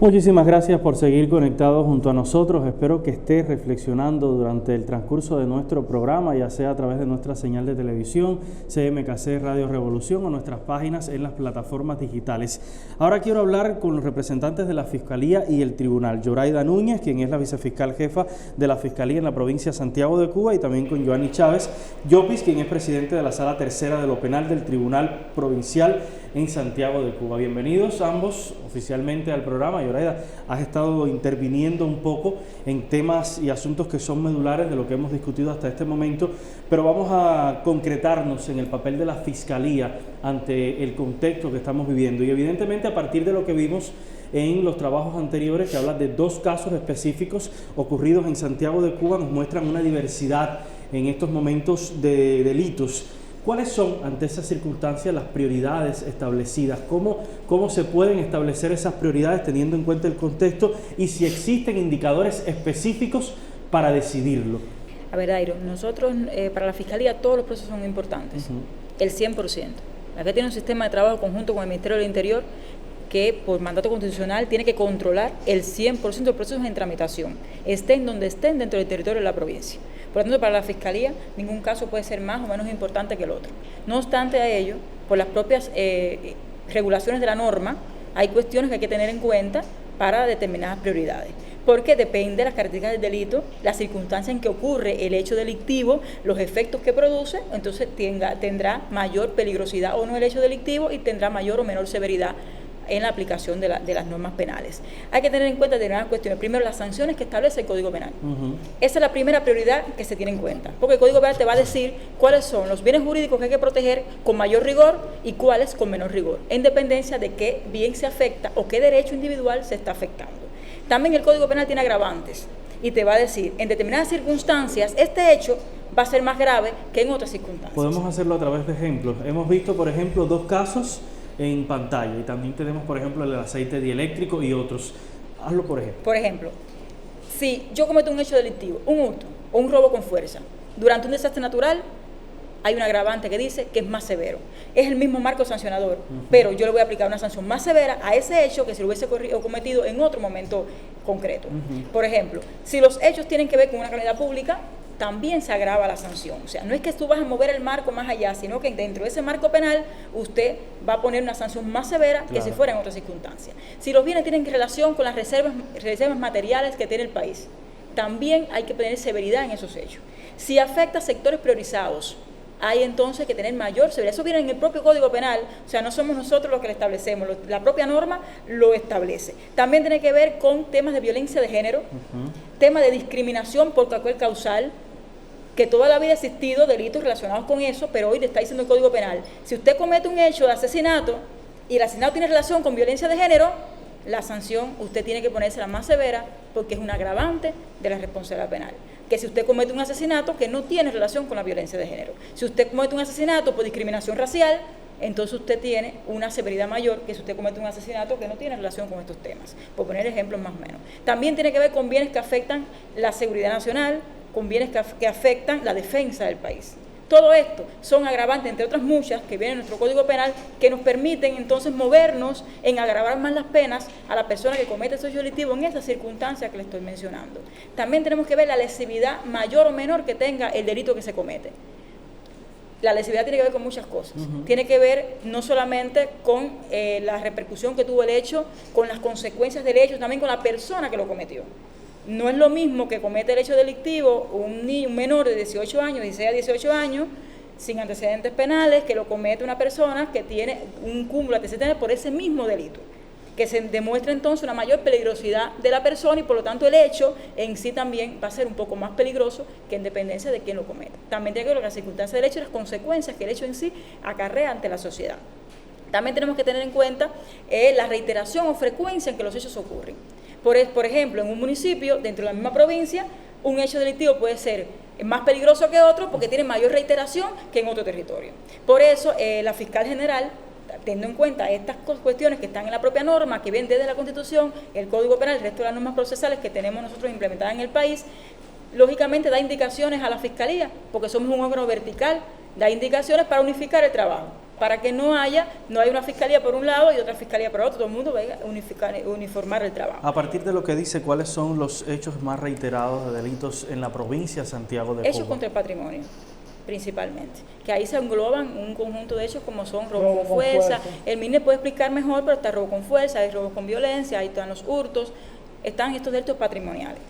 Muchísimas gracias por seguir conectado junto a nosotros. Espero que esté reflexionando durante el transcurso de nuestro programa, ya sea a través de nuestra señal de televisión, CMKC Radio Revolución o nuestras páginas en las plataformas digitales. Ahora quiero hablar con los representantes de la Fiscalía y el Tribunal. Yoraida Núñez, quien es la vicefiscal jefa de la Fiscalía en la provincia de Santiago de Cuba, y también con Joanny Chávez Llopis, quien es presidente de la Sala Tercera de lo Penal del Tribunal Provincial en Santiago de Cuba. Bienvenidos ambos oficialmente al programa. Yoraida, has estado interviniendo un poco en temas y asuntos que son medulares de lo que hemos discutido hasta este momento, pero vamos a concretarnos en el papel de la Fiscalía ante el contexto que estamos viviendo y evidentemente a partir de lo que vimos en los trabajos anteriores, que hablan de dos casos específicos ocurridos en Santiago de Cuba, nos muestran una diversidad en estos momentos de delitos. ¿Cuáles son, ante esas circunstancias, las prioridades establecidas? ¿Cómo se pueden establecer esas prioridades teniendo en cuenta el contexto y si existen indicadores específicos para decidirlo? A ver, Dairo, nosotros para la Fiscalía todos los procesos son importantes, el 100%. La Fiscalía tiene un sistema de trabajo conjunto con el Ministerio del Interior que por mandato constitucional tiene que controlar el 100% de los procesos en tramitación, estén donde estén dentro del territorio de la provincia. Por lo tanto, para la Fiscalía, ningún caso puede ser más o menos importante que el otro. No obstante a ello, por las propias regulaciones de la norma, hay cuestiones que hay que tener en cuenta para determinadas prioridades. Porque depende de las características del delito, la circunstancia en que ocurre el hecho delictivo, los efectos que produce, entonces tendrá mayor peligrosidad o no el hecho delictivo y tendrá mayor o menor severidad en la aplicación de las normas penales. Hay que tener en cuenta determinadas cuestiones. Primero, las sanciones que establece el Código Penal. Esa es la primera prioridad que se tiene en cuenta, porque el Código Penal te va a decir cuáles son los bienes jurídicos que hay que proteger con mayor rigor y cuáles con menor rigor, en dependencia de qué bien se afecta o qué derecho individual se está afectando. También el Código Penal tiene agravantes y te va a decir, en determinadas circunstancias, este hecho va a ser más grave que en otras circunstancias. Podemos hacerlo a través de ejemplos. Hemos visto, por ejemplo, dos casos en pantalla y también tenemos, por ejemplo, el aceite dieléctrico y otros. Hazlo por ejemplo. Por ejemplo, si yo cometo un hecho delictivo, un hurto o un robo con fuerza, durante un desastre natural, hay un agravante que dice que es más severo. Es el mismo marco sancionador, pero yo le voy a aplicar una sanción más severa a ese hecho que si lo hubiese cometido en otro momento concreto. Por ejemplo, si los hechos tienen que ver con una calamidad pública, también se agrava la sanción. O sea, no es que tú vas a mover el marco más allá, sino que dentro de ese marco penal usted va a poner una sanción más severa que si fuera en otras circunstancias. Si los bienes tienen relación con las reservas materiales que tiene el país, también hay que tener severidad en esos hechos. Si afecta a sectores priorizados, hay entonces que tener mayor severidad. Eso viene en el propio Código Penal, o sea, no somos nosotros los que lo establecemos, la propia norma lo establece. También tiene que ver con temas de violencia de género, temas de discriminación por cualquier causal, que toda la vida ha existido delitos relacionados con eso, pero hoy le está diciendo el Código Penal, si usted comete un hecho de asesinato y el asesinato tiene relación con violencia de género, la sanción usted tiene que ponérsela más severa porque es un agravante de la responsabilidad penal. Que si usted comete un asesinato que no tiene relación con la violencia de género. Si usted comete un asesinato por discriminación racial, entonces usted tiene una severidad mayor que si usted comete un asesinato que no tiene relación con estos temas, por poner ejemplos más o menos. También tiene que ver con bienes que afectan la seguridad nacional, con bienes que afectan la defensa del país. Todo esto son agravantes, entre otras muchas, que vienen en nuestro Código Penal, que nos permiten entonces movernos en agravar más las penas a la persona que comete ese hecho delictivo en esas circunstancias que le estoy mencionando. También tenemos que ver la lesividad mayor o menor que tenga el delito que se comete. La lesividad tiene que ver con muchas cosas. Tiene que ver no solamente con la repercusión que tuvo el hecho, con las consecuencias del hecho, también con la persona que lo cometió. No es lo mismo que comete el hecho delictivo un menor de 18 años, 16 a 18 años, sin antecedentes penales, que lo comete una persona que tiene un cúmulo de antecedentes por ese mismo delito, que se demuestra entonces una mayor peligrosidad de la persona y por lo tanto el hecho en sí también va a ser un poco más peligroso que en dependencia de quién lo cometa. También tiene que ver con las circunstancias del hecho y las consecuencias que el hecho en sí acarrea ante la sociedad. También tenemos que tener en cuenta la reiteración o frecuencia en que los hechos ocurren. Por ejemplo, en un municipio, dentro de la misma provincia, un hecho delictivo puede ser más peligroso que otro porque tiene mayor reiteración que en otro territorio. Por eso, la fiscal general, teniendo en cuenta estas cuestiones que están en la propia norma, que vienen desde la Constitución, el Código Penal, el resto de las normas procesales que tenemos nosotros implementadas en el país, lógicamente da indicaciones a la Fiscalía, porque somos un órgano vertical da indicaciones para unificar el trabajo, para que no haya una fiscalía por un lado y otra fiscalía por otro, todo el mundo vaya a uniformar el trabajo. A partir de lo que dice, ¿cuáles son los hechos más reiterados de delitos en la provincia de Santiago de Cuba? Hechos contra el patrimonio, principalmente, que ahí se engloban un conjunto de hechos como son robo con fuerza. El MINE puede explicar mejor, pero está robo con fuerza, hay robo con violencia, ahí están los hurtos, están estos delitos patrimoniales.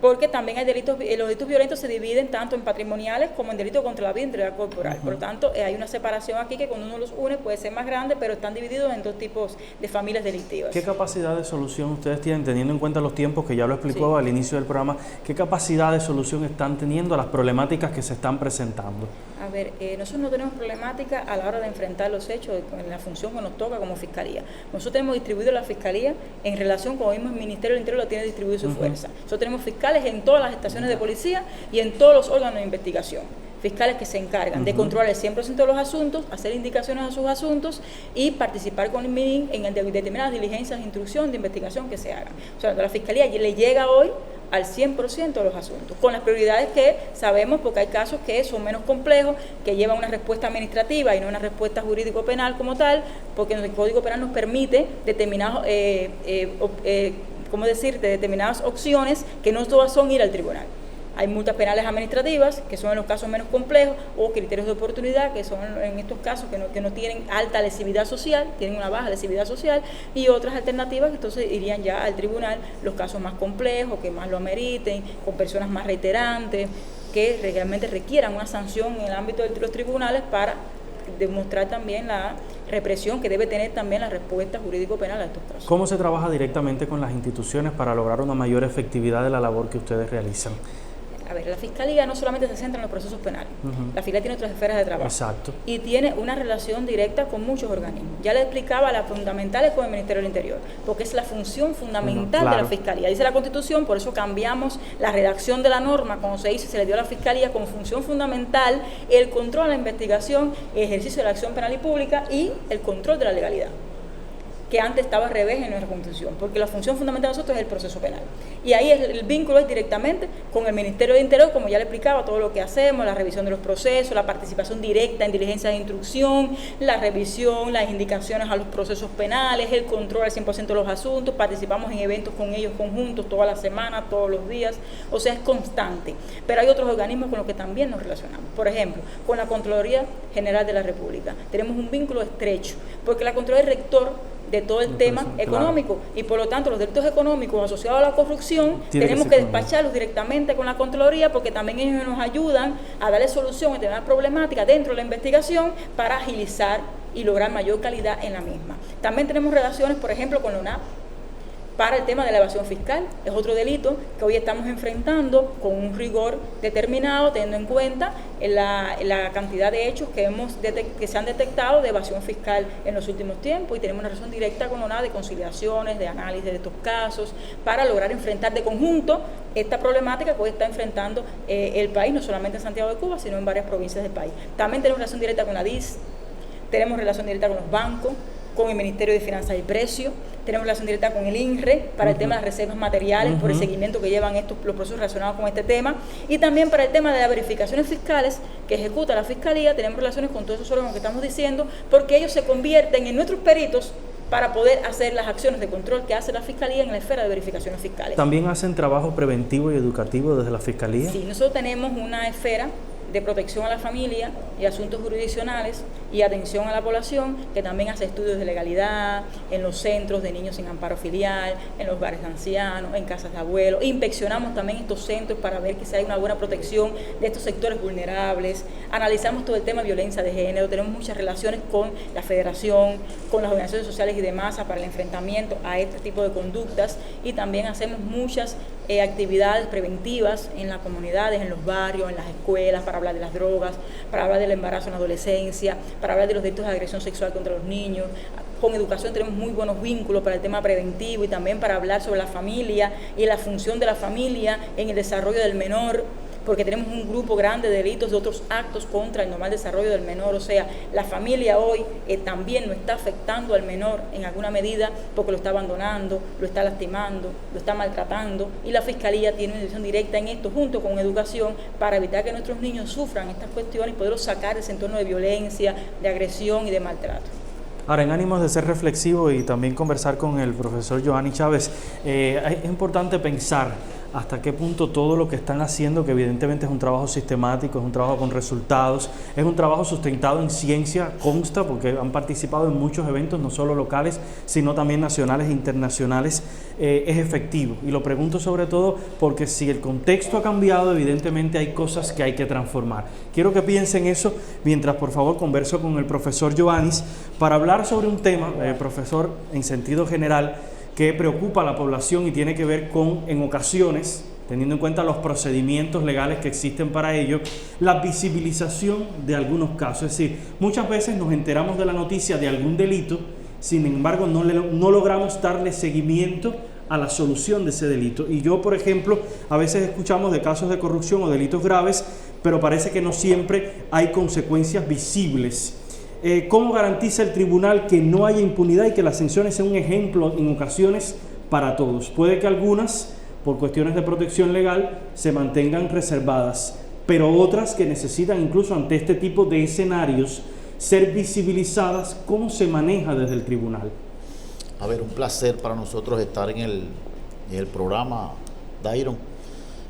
Porque también hay los delitos violentos se dividen tanto en patrimoniales como en delitos contra la vida e integridad corporal. Por lo tanto, hay una separación aquí que cuando uno los une puede ser más grande, pero están divididos en dos tipos de familias delictivas. ¿Qué capacidad de solución ustedes tienen, teniendo en cuenta los tiempos que ya lo explicó al inicio del programa, qué capacidad de solución están teniendo a las problemáticas que se están presentando? A ver, nosotros no tenemos problemática a la hora de enfrentar los hechos en la función que nos toca como Fiscalía. Nosotros tenemos distribuido la Fiscalía en relación con el mismo Ministerio del Interior lo tiene distribuido su fuerza. Nosotros tenemos fiscales en todas las estaciones de policía y en todos los órganos de investigación. Fiscales que se encargan de controlar el 100% de los asuntos, hacer indicaciones a sus asuntos y participar con el MININ en determinadas diligencias de instrucción, de investigación que se hagan. O sea, la Fiscalía le llega hoy al 100% de los asuntos, con las prioridades que sabemos, porque hay casos que son menos complejos, que llevan una respuesta administrativa y no una respuesta jurídico-penal como tal, porque el Código Penal nos permite determinados, determinadas opciones que no todas son ir al tribunal. Hay multas penales administrativas, que son en los casos menos complejos, o criterios de oportunidad, que son en estos casos que no tienen alta lesividad social, tienen una baja lesividad social, y otras alternativas que entonces irían ya al tribunal, los casos más complejos, que más lo ameriten, con personas más reiterantes, que realmente requieran una sanción en el ámbito de los tribunales para demostrar también la represión que debe tener también la respuesta jurídico-penal a estos casos. ¿Cómo se trabaja directamente con las instituciones para lograr una mayor efectividad de la labor que ustedes realizan? A ver, la Fiscalía no solamente se centra en los procesos penales, la Fiscalía tiene otras esferas de trabajo. Exacto. Y tiene una relación directa con muchos organismos. Ya le explicaba las fundamentales con el Ministerio del Interior, porque es la función fundamental de la Fiscalía. Dice la Constitución, por eso cambiamos la redacción de la norma cuando se hizo y se le dio a la Fiscalía como función fundamental el control de la investigación, el ejercicio de la acción penal y pública y el control de la legalidad, que antes estaba al revés en nuestra Constitución, porque la función fundamental de nosotros es el proceso penal. Y ahí el vínculo es directamente con el Ministerio del Interior, como ya le explicaba, todo lo que hacemos, la revisión de los procesos, la participación directa en diligencias de instrucción, la revisión, las indicaciones a los procesos penales, el control al 100% de los asuntos, participamos en eventos con ellos conjuntos toda la semana, todos los días, o sea, es constante. Pero hay otros organismos con los que también nos relacionamos. Por ejemplo, con la Contraloría General de la República. Tenemos un vínculo estrecho, porque la Contraloría es rector de todo el tema económico, y por lo tanto los delitos económicos asociados a la corrupción tenemos que despacharlos directamente con la Contraloría, porque también ellos nos ayudan a darle solución a determinadas problemáticas dentro de la investigación para agilizar y lograr mayor calidad en la misma. También tenemos relaciones, por ejemplo, con la UNAP para el tema de la evasión fiscal. Es otro delito que hoy estamos enfrentando con un rigor determinado, teniendo en cuenta la cantidad de hechos que se han detectado de evasión fiscal en los últimos tiempos, y tenemos una relación directa con la UNAP de conciliaciones, de análisis de estos casos, para lograr enfrentar de conjunto esta problemática que hoy está enfrentando el país, no solamente en Santiago de Cuba, sino en varias provincias del país. También tenemos relación directa con la DIS, tenemos relación directa con los bancos, con el Ministerio de Finanzas y Precios, tenemos relación directa con el INRE para el tema de las reservas materiales, por el seguimiento que llevan los procesos relacionados con este tema, y también para el tema de las verificaciones fiscales que ejecuta la Fiscalía. Tenemos relaciones con todos esos órganos que estamos diciendo, porque ellos se convierten en nuestros peritos para poder hacer las acciones de control que hace la Fiscalía en la esfera de verificaciones fiscales. ¿También hacen trabajo preventivo y educativo desde la Fiscalía? Sí, nosotros tenemos una esfera de protección a la familia y asuntos jurisdiccionales y atención a la población, que también hace estudios de legalidad en los centros de niños sin amparo filial, en los hogares de ancianos, en casas de abuelos. Inspeccionamos también estos centros para ver que si hay una buena protección de estos sectores vulnerables. Analizamos todo el tema de violencia de género. Tenemos muchas relaciones con la Federación, con las organizaciones sociales y de masa para el enfrentamiento a este tipo de conductas, y también hacemos muchas actividades preventivas en las comunidades, en los barrios, en las escuelas, para hablar de las drogas, para hablar del embarazo en la adolescencia, para hablar de los delitos de agresión sexual contra los niños. Con educación tenemos muy buenos vínculos para el tema preventivo, y también para hablar sobre la familia y la función de la familia en el desarrollo del menor, porque tenemos un grupo grande de delitos de otros actos contra el normal desarrollo del menor. O sea, la familia hoy también no está afectando al menor en alguna medida porque lo está abandonando, lo está lastimando, lo está maltratando, y la Fiscalía tiene una dirección directa en esto junto con educación para evitar que nuestros niños sufran estas cuestiones y poderlos sacar de ese entorno de violencia, de agresión y de maltrato. Ahora, en ánimos de ser reflexivo y también conversar con el profesor Joanny Chávez, es importante pensar hasta qué punto todo lo que están haciendo, que evidentemente es un trabajo sistemático, es un trabajo con resultados, es un trabajo sustentado en ciencia, consta, porque han participado en muchos eventos, no solo locales, sino también nacionales e internacionales, es efectivo. Y lo pregunto sobre todo porque si el contexto ha cambiado, evidentemente hay cosas que hay que transformar. Quiero que piensen eso mientras, por favor, converso con el profesor Joanny para hablar sobre un tema, profesor, en sentido general, que preocupa a la población y tiene que ver con, en ocasiones, teniendo en cuenta los procedimientos legales que existen para ello, la visibilización de algunos casos. Es decir, muchas veces nos enteramos de la noticia de algún delito, sin embargo no logramos darle seguimiento a la solución de ese delito. Y yo, por ejemplo, a veces escuchamos de casos de corrupción o delitos graves, pero parece que no siempre hay consecuencias visibles. ¿Cómo garantiza el tribunal que no haya impunidad y que las sanciones sean un ejemplo en ocasiones para todos? Puede que algunas, por cuestiones de protección legal, se mantengan reservadas, pero otras que necesitan incluso ante este tipo de escenarios ser visibilizadas. ¿Cómo se maneja desde el tribunal? A ver, un placer para nosotros estar en el programa, Dairon,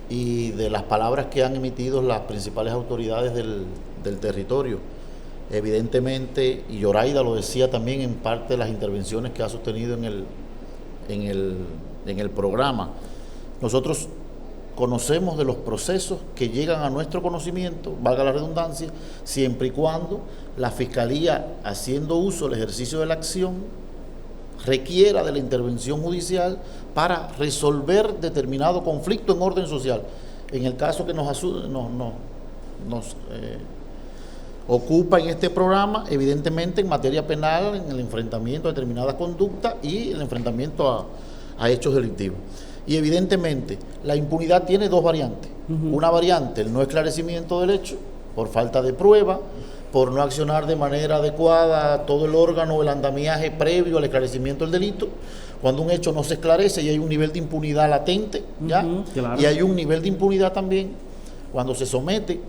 y de las palabras que han emitido las principales autoridades del territorio. Evidentemente, y Yoraida lo decía también en parte de las intervenciones que ha sostenido en el programa, nosotros conocemos de los procesos que llegan a nuestro conocimiento, valga la redundancia, siempre y cuando la Fiscalía, haciendo uso del ejercicio de la acción, requiera de la intervención judicial para resolver determinado conflicto en orden social. En el caso que nos ocupa en este programa, evidentemente en materia penal, en el enfrentamiento a determinadas conductas y el enfrentamiento a hechos delictivos. Y evidentemente la impunidad tiene dos variantes. Una variante, el no esclarecimiento del hecho, por falta de prueba, por no accionar de manera adecuada todo el órgano o el andamiaje previo al esclarecimiento del delito. Cuando un hecho no se esclarece y hay un nivel de impunidad latente, ¿ya? Claro. Y hay un nivel de impunidad también cuando se somete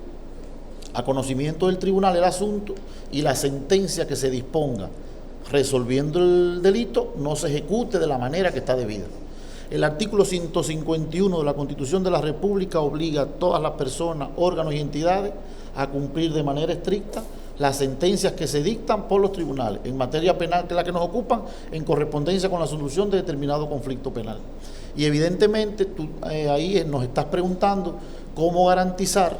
a conocimiento del tribunal el asunto y la sentencia que se disponga resolviendo el delito no se ejecute de la manera que está debida. El artículo 151 de la Constitución de la República obliga a todas las personas, órganos y entidades a cumplir de manera estricta las sentencias que se dictan por los tribunales en materia penal, que es la que nos ocupan, en correspondencia con la solución de determinado conflicto penal. Y evidentemente tú ahí nos estás preguntando cómo garantizar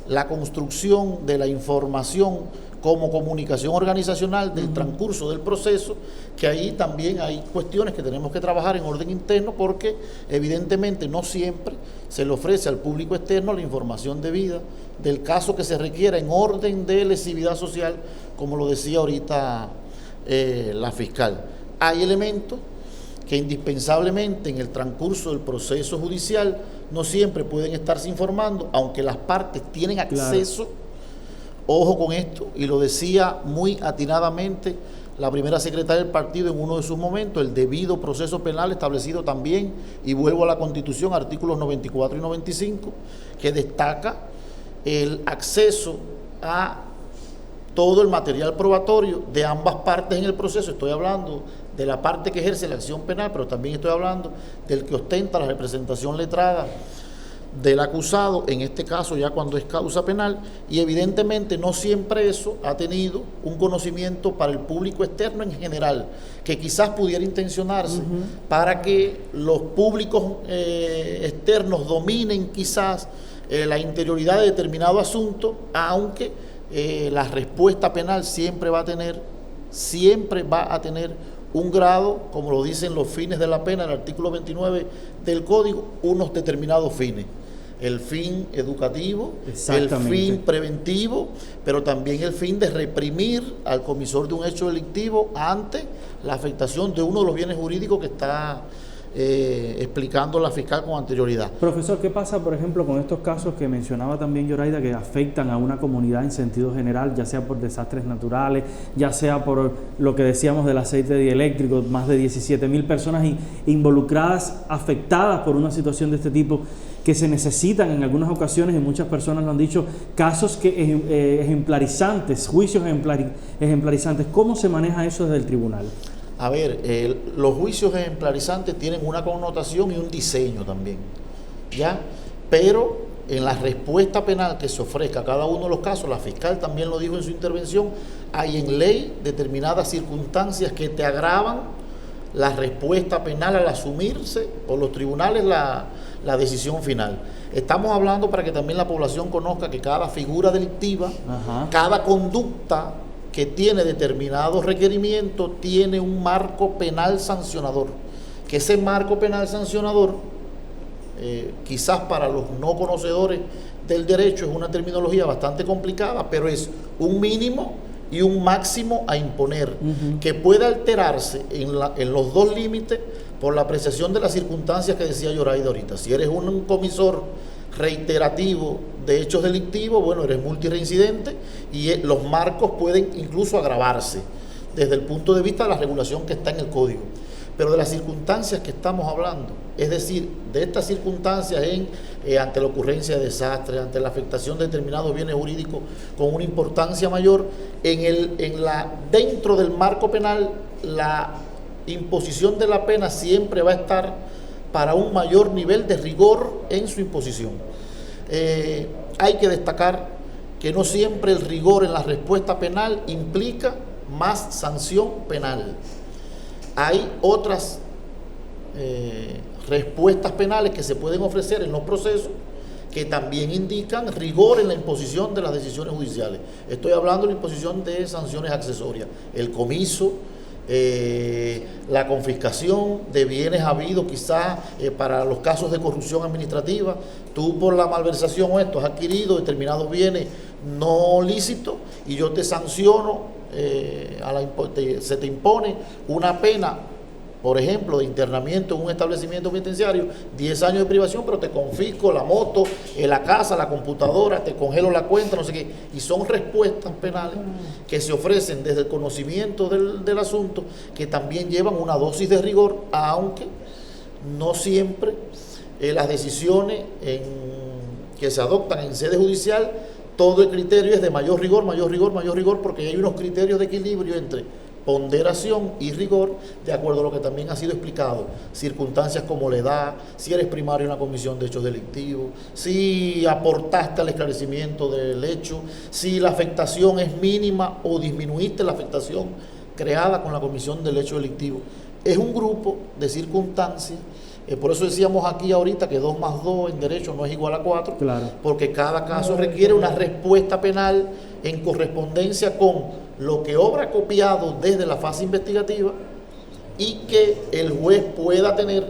la construcción de la información como comunicación organizacional del transcurso del proceso, que ahí también hay cuestiones que tenemos que trabajar en orden interno, porque evidentemente no siempre se le ofrece al público externo la información debida del caso que se requiera en orden de lesividad social, como lo decía ahorita la fiscal. Hay elementos que indispensablemente en el transcurso del proceso judicial no siempre pueden estarse informando, aunque las partes tienen acceso. Claro. Ojo con esto, y lo decía muy atinadamente la primera secretaria del partido en uno de sus momentos, el debido proceso penal establecido también, y vuelvo a la Constitución, artículos 94 y 95, que destaca el acceso a todo el material probatorio de ambas partes en el proceso. Estoy hablando de la parte que ejerce la acción penal, pero también estoy hablando del que ostenta la representación letrada del acusado, en este caso ya cuando es causa penal, y evidentemente no siempre eso ha tenido un conocimiento para el público externo en general, que quizás pudiera intencionarse para que los públicos externos dominen quizás la interioridad de determinado asunto, aunque la respuesta penal siempre va a tener un grado, como lo dicen los fines de la pena, el artículo 29 del Código, unos determinados fines. El fin educativo, el fin preventivo, pero también el fin de reprimir al comisor de un hecho delictivo ante la afectación de uno de los bienes jurídicos que está explicando la fiscal con anterioridad. Profesor, ¿qué pasa, por ejemplo, con estos casos que mencionaba también Yoraida, que afectan a una comunidad en sentido general, ya sea por desastres naturales, ya sea por lo que decíamos del aceite dieléctrico, más de 17.000 personas involucradas, afectadas por una situación de este tipo, que se necesitan en algunas ocasiones, y muchas personas lo han dicho, casos ejemplarizantes, juicios ejemplarizantes? ¿Cómo se maneja eso desde el tribunal? A ver, los juicios ejemplarizantes tienen una connotación y un diseño también, ¿ya? Pero en la respuesta penal que se ofrezca a cada uno de los casos, la fiscal también lo dijo en su intervención, hay en ley determinadas circunstancias que te agravan la respuesta penal al asumirse por los tribunales la decisión final. Estamos hablando para que también la población conozca que cada figura delictiva, cada conducta que tiene determinados requerimientos, tiene un marco penal sancionador, que ese marco penal sancionador, quizás para los no conocedores del derecho es una terminología bastante complicada, pero es un mínimo y un máximo a imponer, que puede alterarse en los dos límites por la apreciación de las circunstancias que decía Yoraida ahorita. Si eres un comisor reiterativo de hechos delictivos, bueno, eres multireincidente y los marcos pueden incluso agravarse desde el punto de vista de la regulación que está en el código. Pero de las circunstancias que estamos hablando, es decir, de estas circunstancias ante la ocurrencia de desastres, ante la afectación de determinados bienes jurídicos con una importancia mayor, dentro del marco penal, la imposición de la pena siempre va a estar para un mayor nivel de rigor en su imposición. Hay que destacar que no siempre el rigor en la respuesta penal implica más sanción penal. Hay otras respuestas penales que se pueden ofrecer en los procesos que también indican rigor en la imposición de las decisiones judiciales. Estoy hablando de la imposición de sanciones accesorias, el comiso, la confiscación de bienes habidos quizás para los casos de corrupción administrativa. Tú por la malversación o esto has adquirido determinados bienes no lícitos y yo te sanciono, se te impone una pena, por ejemplo, de internamiento en un establecimiento penitenciario, 10 años de privación, pero te confisco la moto, la casa, la computadora, te congelo la cuenta, no sé qué. Y son respuestas penales que se ofrecen desde el conocimiento del asunto, que también llevan una dosis de rigor, aunque no siempre las decisiones que se adoptan en sede judicial, todo el criterio es de mayor rigor, porque hay unos criterios de equilibrio entre ponderación y rigor, de acuerdo a lo que también ha sido explicado, circunstancias como la edad, si eres primario en la comisión de hechos delictivos, si aportaste al esclarecimiento del hecho, si la afectación es mínima o disminuiste la afectación creada con la comisión del hecho delictivo. Es un grupo de circunstancias, por eso decíamos aquí ahorita que 2 más 2 en derecho no es igual a 4, claro, porque cada caso requiere una respuesta penal en correspondencia con lo que obra copiado desde la fase investigativa y que el juez pueda tener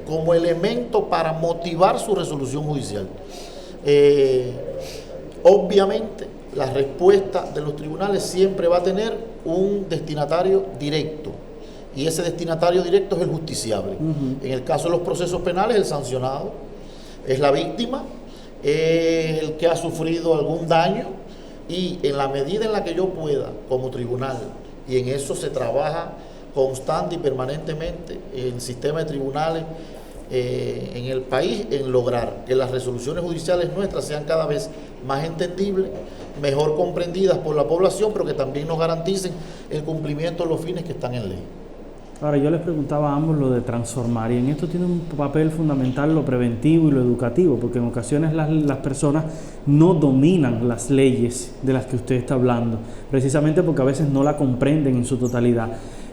como elemento para motivar su resolución judicial. Obviamente, la respuesta de los tribunales siempre va a tener un destinatario directo, y ese destinatario directo es el justiciable. En el caso de los procesos penales, el sancionado es la víctima, es el que ha sufrido algún daño, y en la medida en la que yo pueda, como tribunal, y en eso se trabaja constante y permanentemente en el sistema de tribunales en el país, en lograr que las resoluciones judiciales nuestras sean cada vez más entendibles, mejor comprendidas por la población, pero que también nos garanticen el cumplimiento de los fines que están en ley. Ahora, yo les preguntaba a ambos lo de transformar, y en esto tiene un papel fundamental lo preventivo y lo educativo, porque en ocasiones las personas no dominan las leyes de las que usted está hablando, precisamente porque a veces no la comprenden en su totalidad.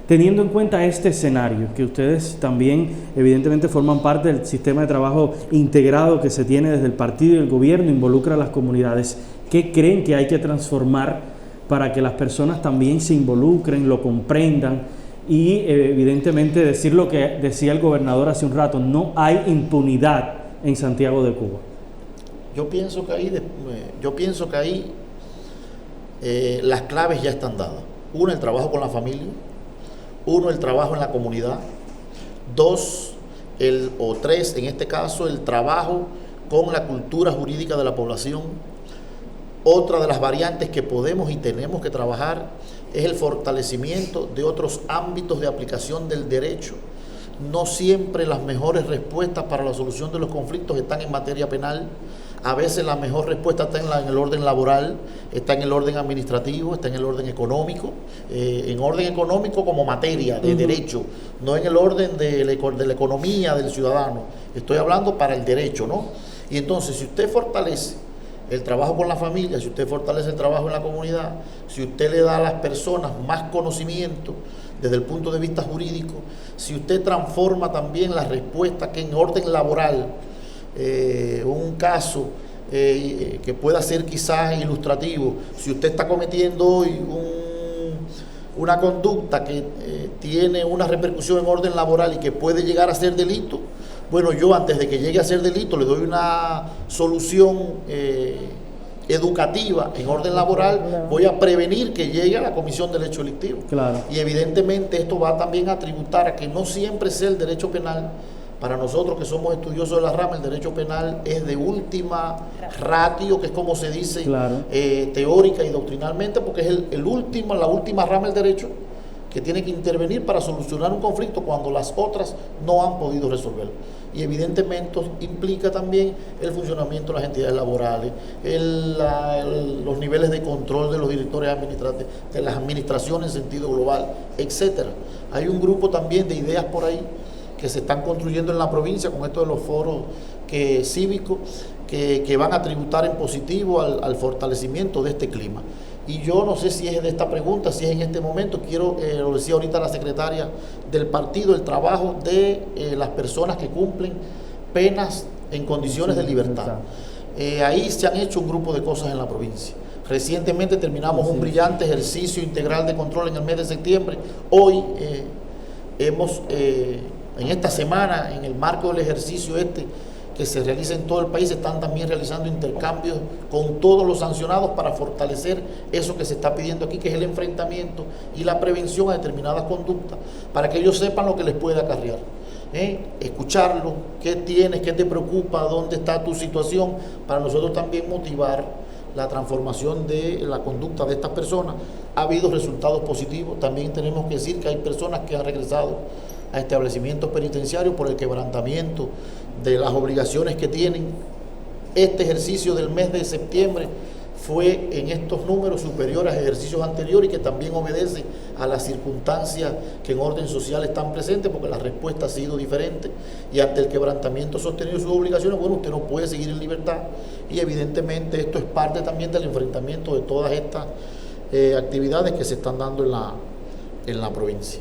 Teniendo en cuenta este escenario, que ustedes también evidentemente forman parte del sistema de trabajo integrado que se tiene desde el partido y el gobierno, involucra a las comunidades, ¿qué creen que hay que transformar para que las personas también se involucren, lo comprendan? Y evidentemente decir lo que decía el gobernador hace un rato, no hay impunidad en Santiago de Cuba. Yo pienso que ahí las claves ya están dadas. 1, el trabajo con la familia. 1, el trabajo en la comunidad. 2, o tres, en este caso, el trabajo con la cultura jurídica de la población. Otra de las variantes que podemos y tenemos que trabajar es el fortalecimiento de otros ámbitos de aplicación del derecho. No siempre las mejores respuestas para la solución de los conflictos están en materia penal. A veces la mejor respuesta está en el orden laboral, está en el orden administrativo, está en el orden económico. En orden económico como materia de derecho, no en el orden de la economía del ciudadano. Estoy hablando para el derecho, ¿no? Y entonces, si usted fortalece el trabajo con la familia, si usted fortalece el trabajo en la comunidad, si usted le da a las personas más conocimiento desde el punto de vista jurídico, si usted transforma también la respuesta que en orden laboral, un caso que pueda ser quizás ilustrativo, si usted está cometiendo hoy una conducta que tiene una repercusión en orden laboral y que puede llegar a ser delito, bueno, yo antes de que llegue a ser delito le doy una solución educativa en orden laboral, voy a prevenir que llegue a la comisión del hecho delictivo. Claro. Y evidentemente esto va también a tributar a que no siempre sea el derecho penal. Para nosotros que somos estudiosos de la rama, el derecho penal es de última ratio, que es como se dice, claro, teórica y doctrinalmente, porque es la última rama del derecho que tiene que intervenir para solucionar un conflicto cuando las otras no han podido resolverlo. Y evidentemente implica también el funcionamiento de las entidades laborales, los niveles de control de los directores administrativos, de las administraciones en sentido global, etcétera. Hay un grupo también de ideas por ahí que se están construyendo en la provincia con esto de los foros cívicos que van a tributar en positivo al fortalecimiento de este clima. Y yo no sé si es de esta pregunta, si es en este momento, lo decía ahorita la secretaria del partido, el trabajo de las personas que cumplen penas en condiciones de libertad. Ahí se han hecho un grupo de cosas en la provincia. Recientemente terminamos un brillante ejercicio integral de control en el mes de septiembre. Hoy hemos, en esta semana, en el marco del ejercicio que se realiza en todo el país, están también realizando intercambios con todos los sancionados para fortalecer eso que se está pidiendo aquí, que es el enfrentamiento y la prevención a determinadas conductas, para que ellos sepan lo que les puede acarrear. Escucharlo, qué tienes, qué te preocupa, dónde está tu situación, para nosotros también motivar la transformación de la conducta de estas personas. Ha habido resultados positivos. También tenemos que decir que hay personas que han regresado a establecimientos penitenciarios por el quebrantamiento de las obligaciones que tienen. Este ejercicio del mes de septiembre fue en estos números superiores a ejercicios anteriores y que también obedece a las circunstancias que en orden social están presentes, porque la respuesta ha sido diferente, y ante el quebrantamiento sostenido de sus obligaciones, bueno, usted no puede seguir en libertad, y evidentemente esto es parte también del enfrentamiento de todas estas actividades que se están dando en la provincia.